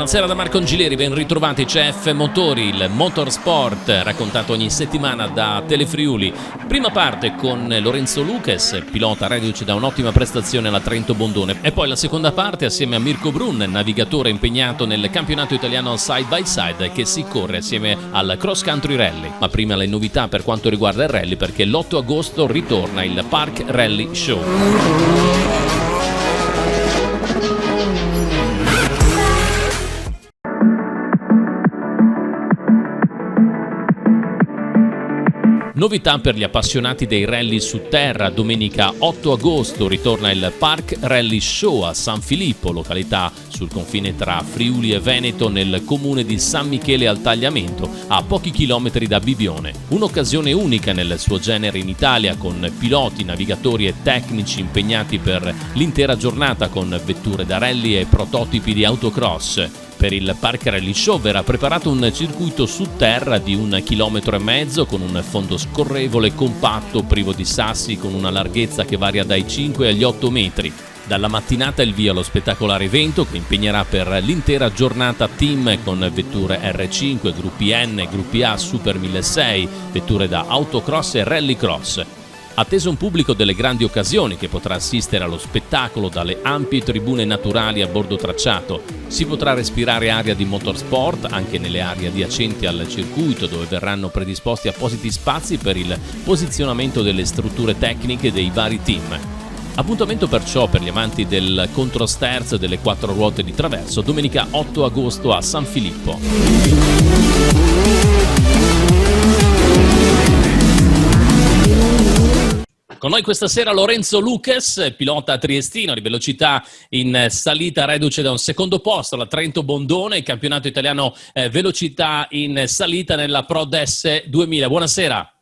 Buonasera da Marco Angileri, ben ritrovati. CF Motori, il motorsport raccontato ogni settimana da Telefriuli. Prima parte con Lorenzo Lucas, pilota reduce da un'ottima prestazione alla Trento Bondone, e poi la seconda parte assieme a Mirko Brun, navigatore impegnato nel campionato italiano side by side che si corre assieme al Cross Country Rally. Ma prima le novità per quanto riguarda il rally, perché l'8 agosto ritorna il Park Rally Show. Novità per gli appassionati dei rally su terra. Domenica 8 agosto ritorna il Park Rally Show a San Filippo, località sul confine tra Friuli e Veneto, nel comune di San Michele al Tagliamento, a pochi chilometri da Bibione. Un'occasione unica nel suo genere in Italia, con piloti, navigatori e tecnici impegnati per l'intera giornata con vetture da rally e prototipi di autocross. Per il Park Rally Show verrà preparato un circuito su terra di 1,5 km con un fondo scorrevole compatto, privo di sassi, con una larghezza che varia dai 5 agli 8 metri. Dalla mattinata il via allo spettacolare evento che impegnerà per l'intera giornata team con vetture R5, gruppi N, gruppi A, Super 1600, vetture da autocross e rallycross. Atteso un pubblico delle grandi occasioni che potrà assistere allo spettacolo dalle ampie tribune naturali a bordo tracciato. Si potrà respirare aria di motorsport anche nelle aree adiacenti al circuito, dove verranno predisposti appositi spazi per il posizionamento delle strutture tecniche dei vari team. Appuntamento perciò per gli amanti del controsterzo e delle 4 ruote di traverso domenica 8 agosto a San Filippo. Con noi questa sera Lorenzo Lucas, pilota triestino di velocità in salita, reduce da un secondo posto alla Trento Bondone, campionato italiano velocità in salita nella ProDes 2000. Buonasera.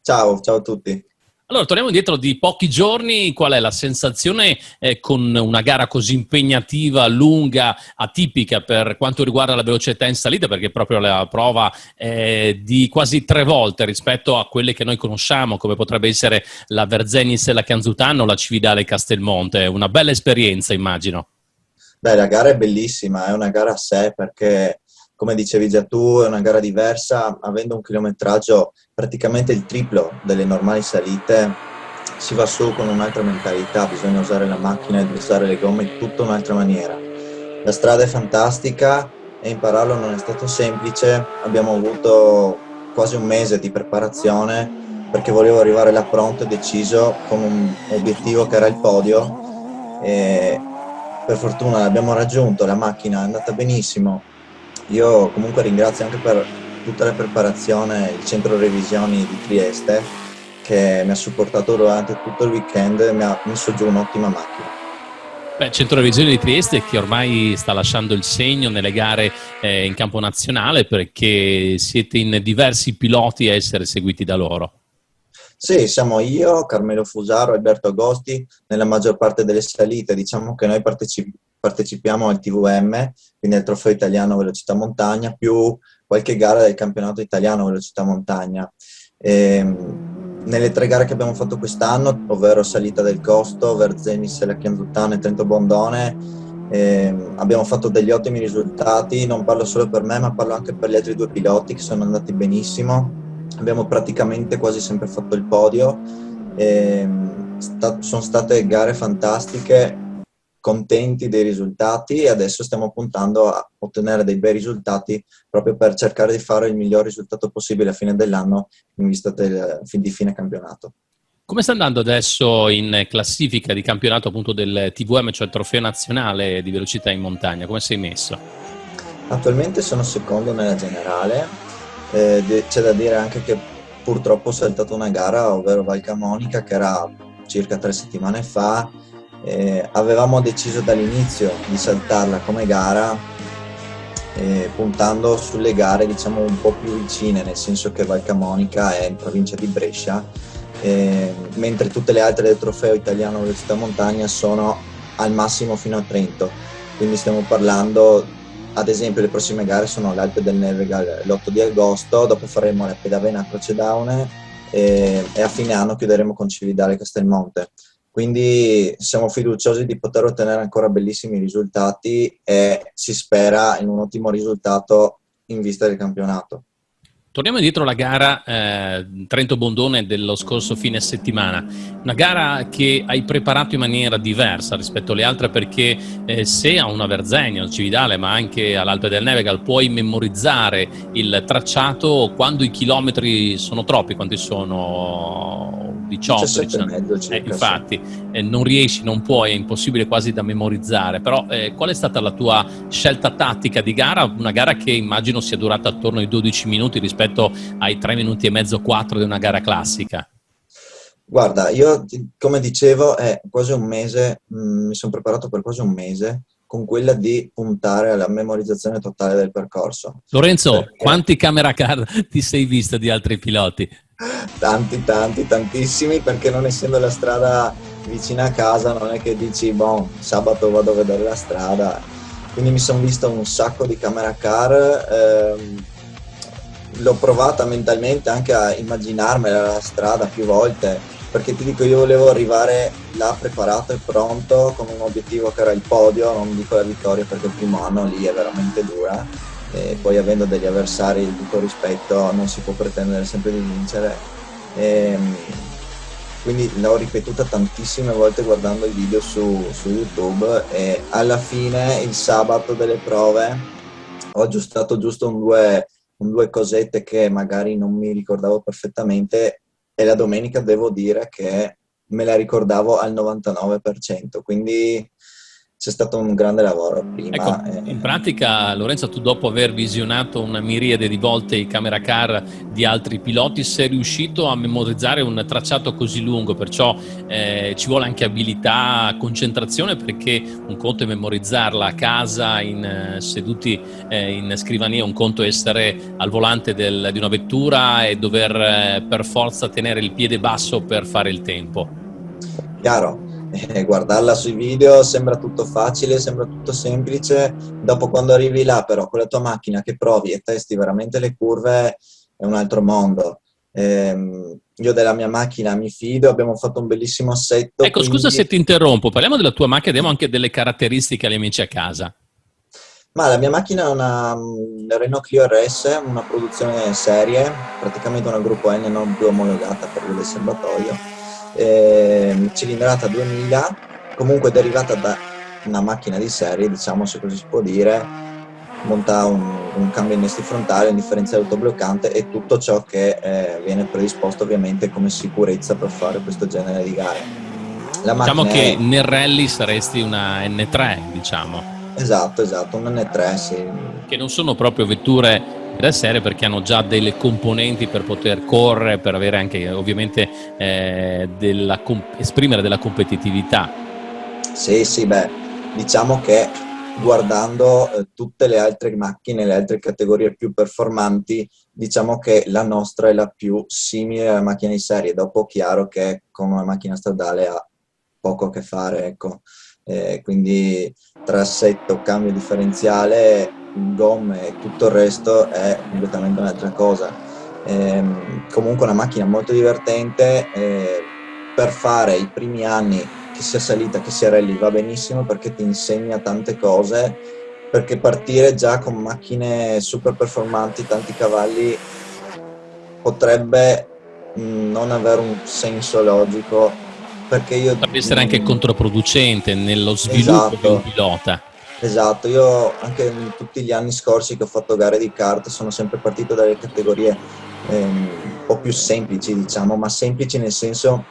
Ciao a tutti. Allora, torniamo indietro di pochi giorni. Qual è la sensazione con una gara così impegnativa, lunga, atipica per quanto riguarda la velocità in salita? Perché è proprio la prova di quasi 3 volte rispetto a quelle che noi conosciamo, come potrebbe essere la Verzenis e la Canzutano o la Cividale Castelmonte. Una bella esperienza, immagino. Beh, la gara è bellissima, è una gara a sé perché, come dicevi già tu, è una gara diversa, avendo un chilometraggio praticamente il triplo delle normali salite. Si va su con un'altra mentalità, bisogna usare la macchina e usare le gomme in tutta un'altra maniera. La strada è fantastica e impararlo non è stato semplice. Abbiamo avuto quasi un mese di preparazione perché volevo arrivare là pronto e deciso con un obiettivo che era il podio, e per fortuna l'abbiamo raggiunto, la macchina è andata benissimo. Io comunque ringrazio anche per tutta la preparazione il centro revisioni di Trieste, che mi ha supportato durante tutto il weekend e mi ha messo giù un'ottima macchina. Beh, centro revisioni di Trieste che ormai sta lasciando il segno nelle gare in campo nazionale, perché siete in diversi piloti a essere seguiti da loro. Sì, siamo io, Carmelo Fusaro, Alberto Agosti, nella maggior parte delle salite. Diciamo che noi partecipiamo al TVM, quindi al Trofeo Italiano Velocità Montagna, più qualche gara del Campionato Italiano Velocità Montagna. Nelle 3 gare che abbiamo fatto quest'anno, ovvero Salita del Costo, Verzenis e la Chianzuttana e Trento Bondone, abbiamo fatto degli ottimi risultati. Non parlo solo per me, ma parlo anche per gli altri 2 piloti che sono andati benissimo. Abbiamo praticamente quasi sempre fatto il podio. Sono state gare fantastiche, contenti dei risultati, e adesso stiamo puntando a ottenere dei bei risultati proprio per cercare di fare il miglior risultato possibile a fine dell'anno in vista di fine campionato. Come sta andando adesso in classifica di campionato appunto del TVM, cioè il Trofeo Nazionale di Velocità in Montagna? Come sei messo? Attualmente sono secondo nella generale. C'è da dire anche che purtroppo ho saltato una gara, ovvero Val Camonica, che era circa 3 settimane fa. Avevamo deciso dall'inizio di saltarla come gara, puntando sulle gare diciamo un po' più vicine, nel senso che Val Camonica è in provincia di Brescia, mentre tutte le altre del Trofeo Italiano Velocità Montagna sono al massimo fino a Trento. Quindi stiamo parlando, ad esempio, le prossime gare sono l'Alpe del Nevegal l'8 di agosto, dopo faremo la Pedavena a Crocedaune e a fine anno chiuderemo con Cividale Castelmonte. Quindi siamo fiduciosi di poter ottenere ancora bellissimi risultati e si spera in un ottimo risultato in vista del campionato. Torniamo indietro alla gara Trento-Bondone dello scorso fine settimana, una gara che hai preparato in maniera diversa rispetto alle altre perché se a una Verzegna, al Cividale, ma anche all'Alpe del Nevegal puoi memorizzare il tracciato quando i chilometri sono troppi, quanti sono 18, 17 e 19, mezzo circa, sì. infatti non riesci, non puoi, è impossibile quasi da memorizzare, però qual è stata la tua scelta tattica di gara? Una gara che immagino sia durata attorno ai 12 minuti rispetto ai 3 minuti e mezzo, 4 di una gara classica. Guarda, io come dicevo è quasi un mese, mi sono preparato per quasi un mese con quella di puntare alla memorizzazione totale del percorso. Lorenzo, Perché quanti camera car ti sei visto di altri piloti? tantissimi, perché non essendo la strada vicina a casa non è che dici, boh, sabato vado a vedere la strada. Quindi mi sono visto un sacco di camera car, l'ho provata mentalmente anche a immaginarmela la strada più volte, perché ti dico, io volevo arrivare là preparato e pronto con un obiettivo che era il podio, non dico la vittoria perché il primo anno lì è veramente dura, e poi avendo degli avversari di tutto rispetto non si può pretendere sempre di vincere. E, quindi l'ho ripetuta tantissime volte guardando i video su YouTube, e alla fine il sabato delle prove ho aggiustato giusto un due cosette che magari non mi ricordavo perfettamente, e la domenica devo dire che me la ricordavo al 99%, quindi c'è stato un grande lavoro Ecco, prima. in pratica, Lorenzo, tu dopo aver visionato una miriade di volte i camera car di altri piloti, sei riuscito a memorizzare un tracciato così lungo, perciò ci vuole anche abilità, concentrazione, perché un conto è memorizzarla a casa, seduti in scrivania, un conto è essere al volante di una vettura e dover per forza tenere il piede basso per fare il tempo. Chiaro, guardarla sui video sembra tutto facile, sembra tutto semplice, dopo quando arrivi là però con la tua macchina che provi e testi veramente le curve è un altro mondo. Io della mia macchina mi fido, abbiamo fatto un bellissimo assetto, Ecco, scusa quindi... se ti interrompo, parliamo della tua macchina, diamo anche delle caratteristiche agli amici a casa. Ma la mia macchina è una Renault Clio RS, una produzione serie, praticamente una gruppo N non più omologata per via del serbatoio, cilindrata 2000, comunque derivata da una macchina di serie, diciamo, se così si può dire, monta un cambio innesti frontale, un differenziale autobloccante e tutto ciò che viene predisposto ovviamente come sicurezza per fare questo genere di gare. La Diciamo macchina che è... nel rally saresti una N3, diciamo, Esatto, un N3, sì. che non sono proprio vetture da serie perché hanno già delle componenti per poter correre, per avere anche ovviamente esprimere della competitività. Sì, sì, beh, diciamo che guardando tutte le altre macchine, le altre categorie più performanti, diciamo che la nostra è la più simile alla macchina di serie. Dopo, chiaro che con una macchina stradale ha poco a che fare, ecco. Quindi tra assetto, cambio differenziale, gomme e tutto il resto è completamente un'altra cosa. Comunque una macchina molto divertente, per fare i primi anni, che sia salita, che sia rally, va benissimo perché ti insegna tante cose, perché partire già con macchine super performanti, tanti cavalli, potrebbe non avere un senso logico, perché io... Potrebbe essere anche controproducente nello sviluppo di un Esatto, pilota. esatto, io anche in tutti gli anni scorsi che ho fatto gare di kart sono sempre partito dalle categorie un po' più semplici, diciamo, ma semplici nel senso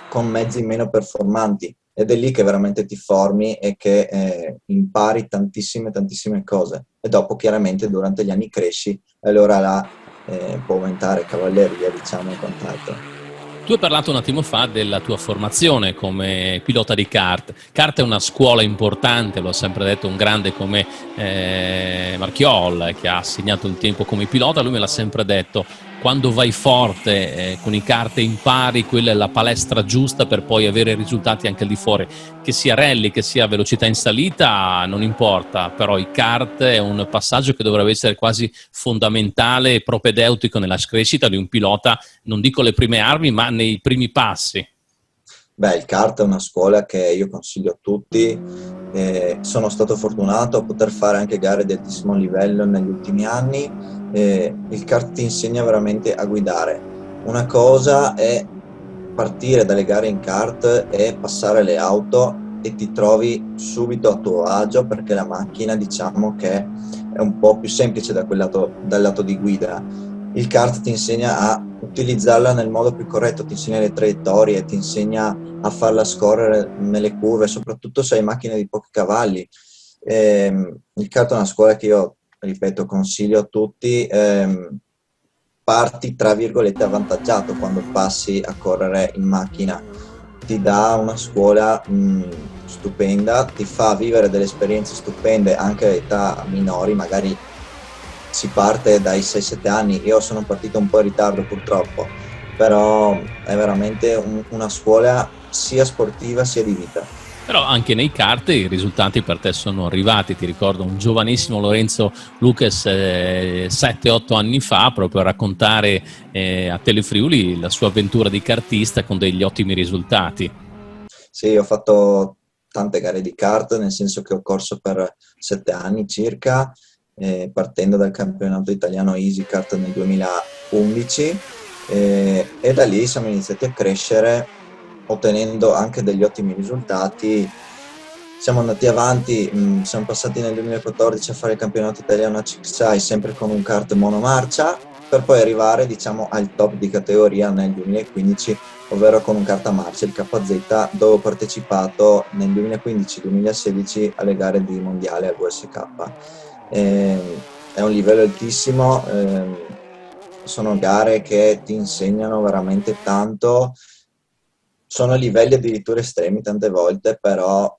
con mezzi meno performanti, ed è lì che veramente ti formi e che impari tantissime cose, e dopo chiaramente durante gli anni cresci e allora là può aumentare cavalleria, diciamo, e quant'altro. Tu hai parlato un attimo fa della tua formazione come pilota di kart. Kart è una scuola importante, lo ha sempre detto un grande come Marchiol, che ha segnato il tempo come pilota, lui me l'ha sempre detto, quando vai forte con i kart e impari, quella è la palestra giusta per poi avere risultati anche al di fuori, che sia rally, che sia velocità in salita, non importa, però i kart è un passaggio che dovrebbe essere quasi fondamentale e propedeutico nella crescita di un pilota, non dico le prime armi, ma nei primi passi. Beh, il kart è una scuola che io consiglio a tutti. Sono stato fortunato a poter fare anche gare di altissimo livello negli ultimi anni. Il kart ti insegna veramente a guidare. Una cosa è partire dalle gare in kart e passare le auto e ti trovi subito a tuo agio perché la macchina, diciamo che è un po' più semplice da dal lato di guida. Il kart ti insegna a utilizzarla nel modo più corretto, ti insegna le traiettorie, ti insegna a farla scorrere nelle curve, soprattutto se hai macchine di pochi cavalli. Il kart è una scuola che io, ripeto, consiglio a tutti. Parti, tra virgolette, avvantaggiato quando passi a correre in macchina. Ti dà una scuola stupenda, ti fa vivere delle esperienze stupende anche a età minori, magari si parte dai 6-7 anni. Io sono partito un po' in ritardo purtroppo, però è veramente una scuola sia sportiva sia di vita. Però anche nei kart i risultati per te sono arrivati. Ti ricordo un giovanissimo Lorenzo Lucas 7-8 anni fa, proprio a raccontare a Telefriuli la sua avventura di kartista con degli ottimi risultati. Sì, ho fatto tante gare di kart, nel senso che ho corso per 7 anni circa, partendo dal campionato italiano Easy Kart nel 2011, e da lì siamo iniziati a crescere ottenendo anche degli ottimi risultati. Siamo andati avanti, siamo passati nel 2014 a fare il campionato italiano ACXI sempre con un kart monomarcia, per poi arrivare, diciamo, al top di categoria nel 2015, ovvero con un kart a marcia, il KZ, dove ho partecipato nel 2015-2016 alle gare di mondiale al WSK. È un livello altissimo, sono gare che ti insegnano veramente tanto. Sono livelli addirittura estremi tante volte, però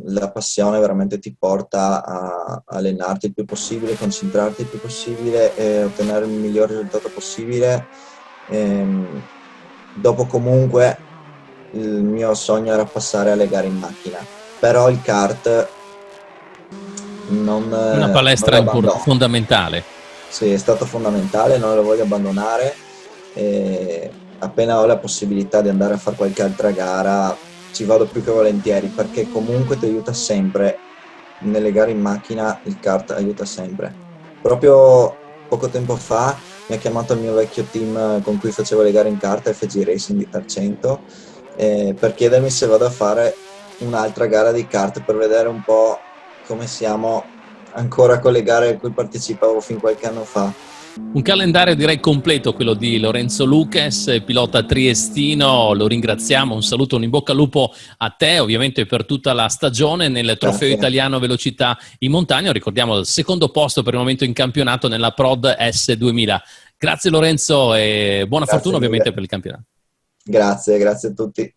la passione veramente ti porta a allenarti il più possibile, concentrarti il più possibile e ottenere il miglior risultato possibile. Dopo comunque il mio sogno era passare alle gare in macchina, però il kart Una non palestra lo abbandono. fondamentale. Sì, è stato fondamentale, non lo voglio abbandonare. Appena ho la possibilità di andare a fare qualche altra gara ci vado più che volentieri, perché comunque ti aiuta sempre. Nelle gare in macchina il kart aiuta sempre. Proprio poco tempo fa mi ha chiamato il mio vecchio team con cui facevo le gare in kart, FG Racing di Tarcento, per chiedermi se vado a fare un'altra gara di kart per vedere un po' come siamo ancora con le gare a cui partecipavo fin qualche anno fa. Un calendario direi completo quello di Lorenzo Lucas, pilota triestino. Lo ringraziamo, un saluto, un in bocca al lupo a te ovviamente per tutta la stagione nel trofeo Grazie. italiano velocità in montagna. Ricordiamo il secondo posto per il momento in campionato nella Prod S2000. Grazie Lorenzo e buona Grazie fortuna mille. ovviamente per il campionato. Grazie a tutti.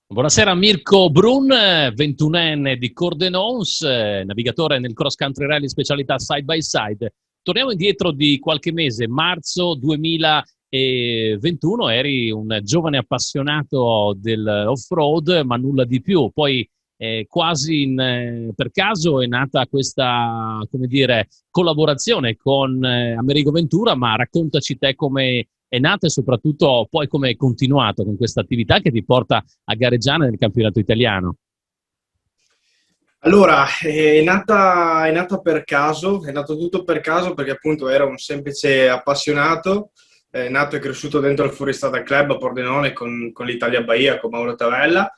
Buonasera Mirko Brun, 21enne di Cordenons, navigatore nel cross country rally specialità side by side. Torniamo indietro di qualche mese, marzo 2021, eri un giovane appassionato dell'off-road, ma nulla di più. Poi per caso è nata questa, come dire, collaborazione con Amerigo Ventura, ma raccontaci te come è nata e soprattutto poi come è continuato con questa attività che ti porta a gareggiare nel campionato italiano. Allora, è nata per caso, è nato tutto per caso perché appunto ero un semplice appassionato, nato e cresciuto dentro il Fuoristrada Club a Pordenone con l'Italia Bahia, con Mauro Tavella,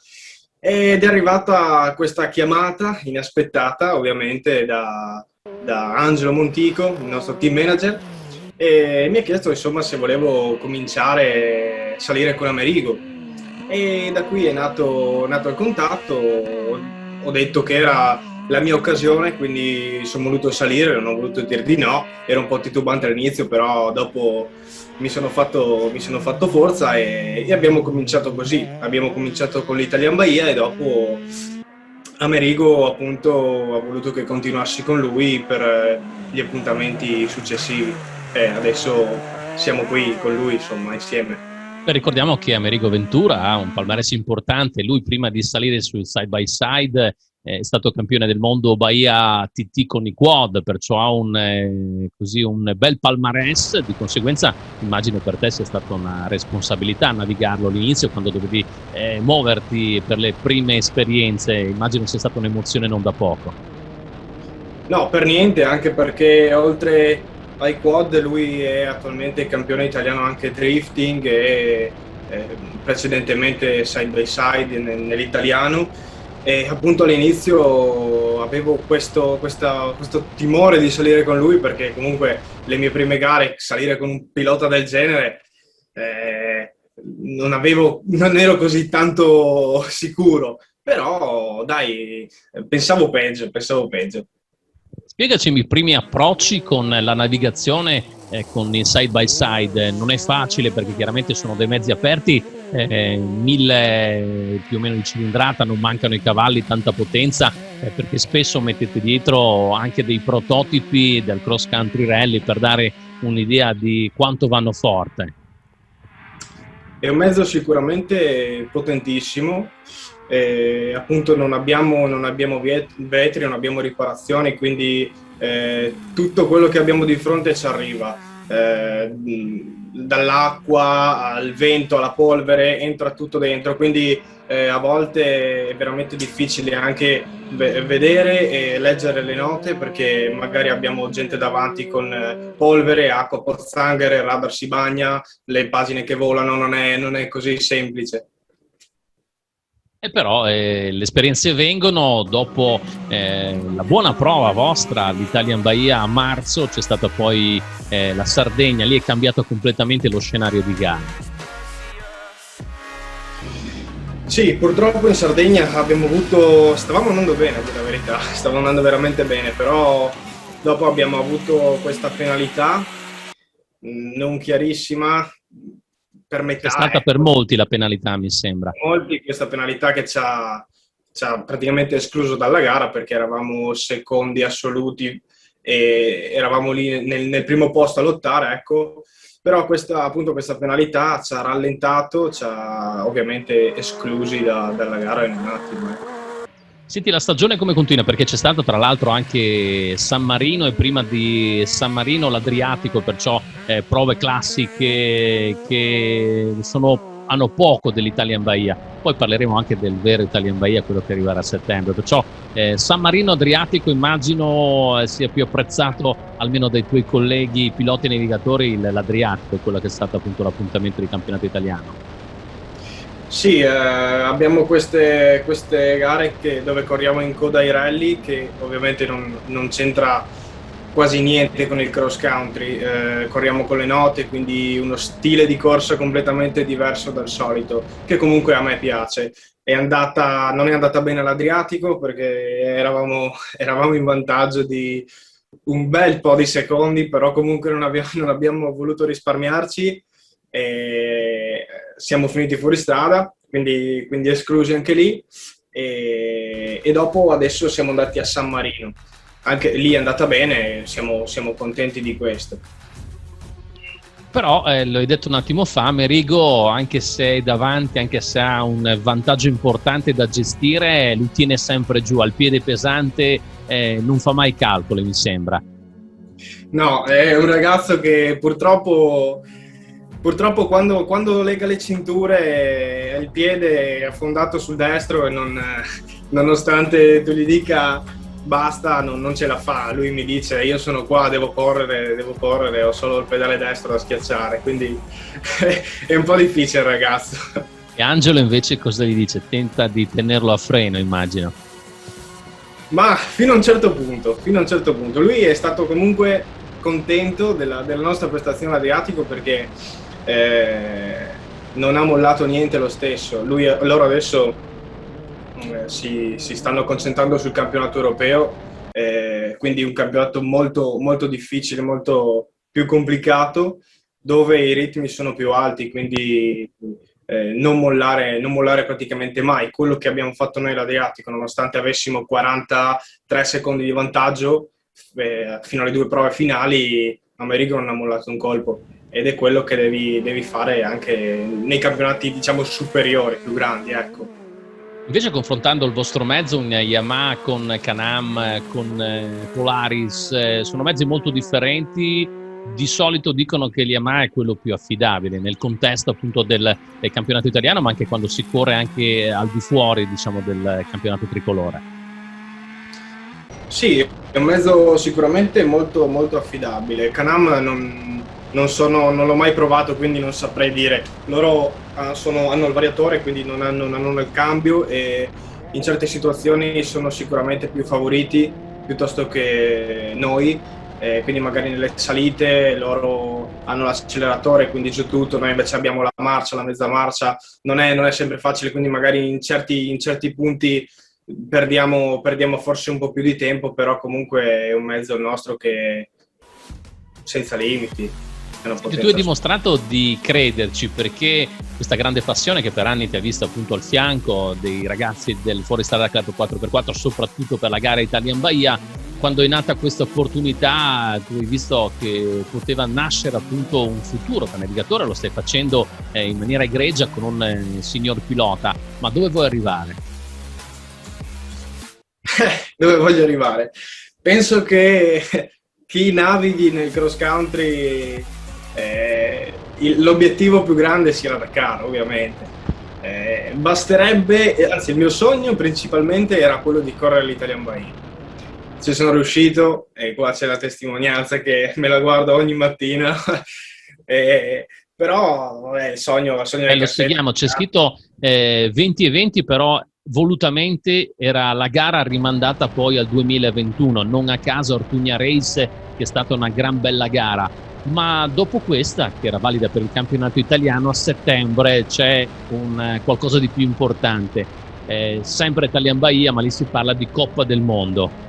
ed è arrivata questa chiamata inaspettata ovviamente da Angelo Montico, il nostro team manager, e mi ha chiesto insomma se volevo cominciare a salire con Amerigo, e da qui è nato il contatto. Ho detto che era la mia occasione, quindi sono voluto salire, non ho voluto dire di no, ero un po' titubante all'inizio, però dopo mi sono fatto forza e abbiamo cominciato così. Abbiamo cominciato con l'Italian Bahia e dopo Amerigo appunto ha voluto che continuassi con lui per gli appuntamenti successivi e adesso siamo qui con lui, insomma, insieme. Beh, ricordiamo che Amerigo Ventura ha un palmarès importante. Lui prima di salire sul side by side è stato campione del mondo Bahia TT con i quad, perciò ha così un bel palmarès. Di conseguenza immagino per te sia stata una responsabilità navigarlo all'inizio, quando dovevi muoverti per le prime esperienze. Immagino sia stata un'emozione non da poco. No, per niente, anche perché oltre ai quad lui è attualmente campione italiano anche drifting e precedentemente side by side nell'italiano, e appunto all'inizio avevo questo timore di salire con lui, perché comunque le mie prime gare, salire con un pilota del genere, non ero così tanto sicuro, però dai, pensavo peggio. Spiegaci i primi approcci con la navigazione con il side by side. Non è facile perché chiaramente sono dei mezzi aperti, 1000 più o meno di cilindrata, non mancano i cavalli, tanta potenza, perché spesso mettete dietro anche dei prototipi del cross country rally per dare un'idea di quanto vanno forte. È un mezzo sicuramente potentissimo. Appunto non abbiamo vetri, non abbiamo riparazioni, quindi tutto quello che abbiamo di fronte ci arriva, dall'acqua al vento alla polvere, entra tutto dentro, quindi a volte è veramente difficile anche vedere e leggere le note, perché magari abbiamo gente davanti con polvere, acqua, pozzanghere, il radar si bagna, le pagine che volano, non è così semplice. E però le esperienze vengono dopo la buona prova vostra all'Italian Bahia a marzo. C'è stata poi la Sardegna, lì è cambiato completamente lo scenario di gara. Sì, purtroppo in Sardegna stavamo andando bene, a dire la verità, stavamo andando veramente bene, però dopo abbiamo avuto questa penalità non chiarissima per metà. È stata per molti la penalità, mi sembra. Molti questa penalità che ci ha praticamente escluso dalla gara, perché eravamo secondi assoluti e eravamo lì nel primo posto a lottare, ecco. Però questa penalità ci ha rallentato, ci ha ovviamente esclusi dalla gara in un attimo. Senti, la stagione come continua? Perché c'è stato tra l'altro anche San Marino e prima di San Marino l'Adriatico, perciò prove classiche che hanno poco dell'Italian Bahia. Poi parleremo anche del vero Italian Bahia, quello che arriverà a settembre. Perciò San Marino Adriatico immagino sia più apprezzato almeno dai tuoi colleghi piloti e navigatori l'Adriatico, quello che è stato appunto l'appuntamento di campionato italiano. Sì, abbiamo queste gare dove corriamo in coda ai rally, che ovviamente non c'entra quasi niente con il cross country. Corriamo con le note, quindi uno stile di corsa completamente diverso dal solito, che comunque a me piace. Non è andata bene all'Adriatico, perché eravamo in vantaggio di un bel po' di secondi, però comunque non abbiamo voluto risparmiarci e siamo finiti fuori strada, quindi esclusi anche lì, e dopo adesso siamo andati a San Marino. Anche lì è andata bene, siamo contenti di questo. Però lo hai detto un attimo fa, Amerigo, anche se è davanti, anche se ha un vantaggio importante da gestire, lui tiene sempre giù, al piede pesante, non fa mai calcoli, mi sembra. No, è un ragazzo che purtroppo quando lega le cinture il piede è affondato sul destro, e nonostante tu gli dica basta, non ce la fa. Lui mi dice: io sono qua, devo correre, ho solo il pedale destro da schiacciare, quindi è un po' difficile il ragazzo. E Angelo invece cosa gli dice? Tenta di tenerlo a freno, immagino. Ma fino a un certo punto. Lui è stato comunque contento della nostra prestazione all'Adriatico, perché non ha mollato niente lo stesso. Loro adesso si stanno concentrando sul campionato europeo, quindi un campionato molto, molto difficile, molto più complicato, dove i ritmi sono più alti, quindi non mollare praticamente mai. Quello che abbiamo fatto noi all'Adriatico, nonostante avessimo 43 secondi di vantaggio fino alle 2 prove finali, Amerigo non ha mollato un colpo, ed è quello che devi fare anche nei campionati, diciamo, superiori, più grandi, ecco. Invece confrontando il vostro mezzo, un Yamaha con Can-Am, con Polaris, sono mezzi molto differenti. Di solito dicono che il Yamaha è quello più affidabile nel contesto appunto del campionato italiano, ma anche quando si corre anche al di fuori, diciamo, del campionato tricolore. Sì, è un mezzo sicuramente molto, molto affidabile. Can-Am non l'ho mai provato, quindi non saprei dire. Loro hanno il variatore, quindi non hanno il cambio, e in certe situazioni sono sicuramente più favoriti piuttosto che noi. Quindi magari nelle salite loro hanno l'acceleratore, quindi giù tutto, noi invece abbiamo la marcia, la mezza marcia, non è sempre facile, quindi magari in certi punti perdiamo forse un po' più di tempo, però comunque è un mezzo il nostro che senza limiti. Tu hai dimostrato di crederci, perché questa grande passione che per anni ti ha visto appunto al fianco dei ragazzi del Fuoristrada Club 4x4, soprattutto per la gara Italian Bahia, quando è nata questa opportunità tu hai visto che poteva nascere appunto un futuro da navigatore, lo stai facendo in maniera egregia con un signor pilota, ma dove vuoi arrivare? Dove voglio arrivare? Penso che chi navighi nel cross country, l'obiettivo più grande sia la Dakar, ovviamente. Basterebbe, anzi il mio sogno principalmente era quello di correre l'Italian Bahia. Ci sono riuscito, e qua c'è la testimonianza che me la guardo ogni mattina. Però il sogno è lo seguiamo, c'è scritto 20 e 20, però volutamente era la gara rimandata poi al 2021, non a caso Ortugna Race, che è stata una gran bella gara, ma dopo questa, che era valida per il campionato italiano, a settembre c'è qualcosa di più importante, sempre Italian Bahia, ma lì si parla di Coppa del Mondo.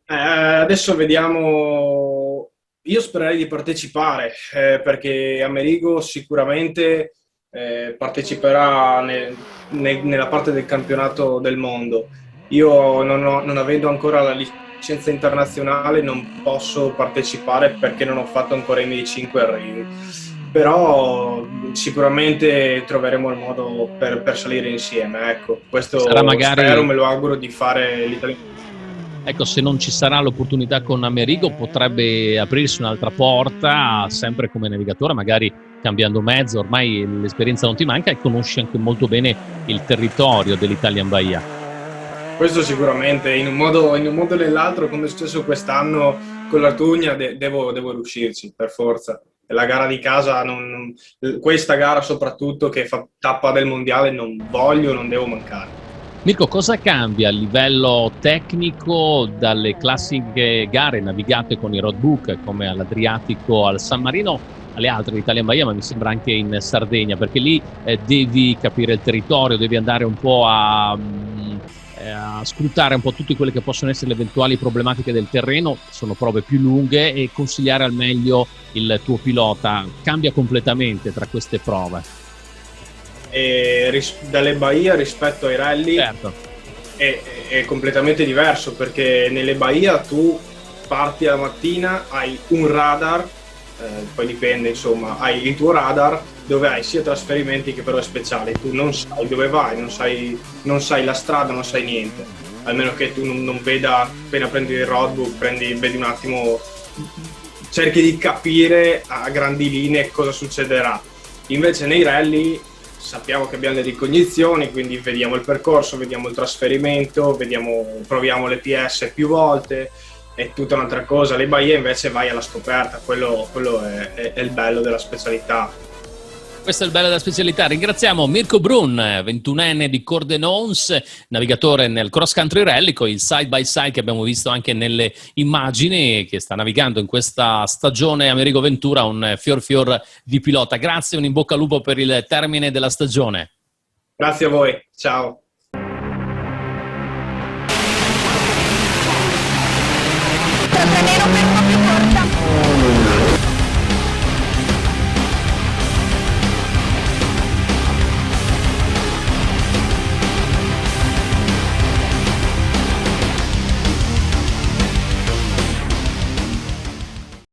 Adesso vediamo, io spererei di partecipare, perché Amerigo sicuramente parteciperà nella parte del campionato del mondo. Io non avendo ancora la licenza internazionale non posso partecipare perché non ho fatto ancora i miei 5 arrivi, però sicuramente troveremo il modo per salire insieme, ecco. Questo spero, me lo auguro di fare l'italiano. Ecco, se non ci sarà l'opportunità con Amerigo potrebbe aprirsi un'altra porta, sempre come navigatore, magari cambiando mezzo, ormai l'esperienza non ti manca e conosci anche molto bene il territorio dell'Italian Bahia. Questo sicuramente, in un modo o nell'altro, come è successo quest'anno con l'Artugna, devo riuscirci, per forza. La gara di casa, questa gara soprattutto che fa tappa del mondiale, non devo mancare. Mirko, cosa cambia a livello tecnico dalle classiche gare navigate con i roadbook come all'Adriatico, al San Marino, alle altre, l'Italian Bahia, ma mi sembra anche in Sardegna, perché lì devi capire il territorio, devi andare un po' a scrutare un po' tutte quelle che possono essere le eventuali problematiche del terreno, sono prove più lunghe, e consigliare al meglio il tuo pilota. Cambia completamente tra queste prove. Dalle Bahia rispetto ai rally, certo, è completamente diverso, perché nelle Bahia tu parti la mattina, hai un radar, poi dipende, insomma, hai il tuo radar dove hai sia trasferimenti che prove speciali, tu non sai dove vai, non sai la strada, non sai niente, almeno che tu non veda, appena prendi il roadbook, vedi un attimo, cerchi di capire a grandi linee cosa succederà. Invece nei rally sappiamo che abbiamo le ricognizioni, quindi vediamo il percorso, vediamo il trasferimento, proviamo le PS più volte, è tutta un'altra cosa. Le Bahie invece vai alla scoperta, quello è il bello della specialità. Questo è il bello della specialità. Ringraziamo Mirko Brun, 21enne di Cordenons, navigatore nel cross country rally, con il side by side che abbiamo visto anche nelle immagini, che sta navigando in questa stagione Amerigo Ventura, un fior di pilota. Grazie, un in bocca al lupo per il termine della stagione. Grazie a voi, ciao.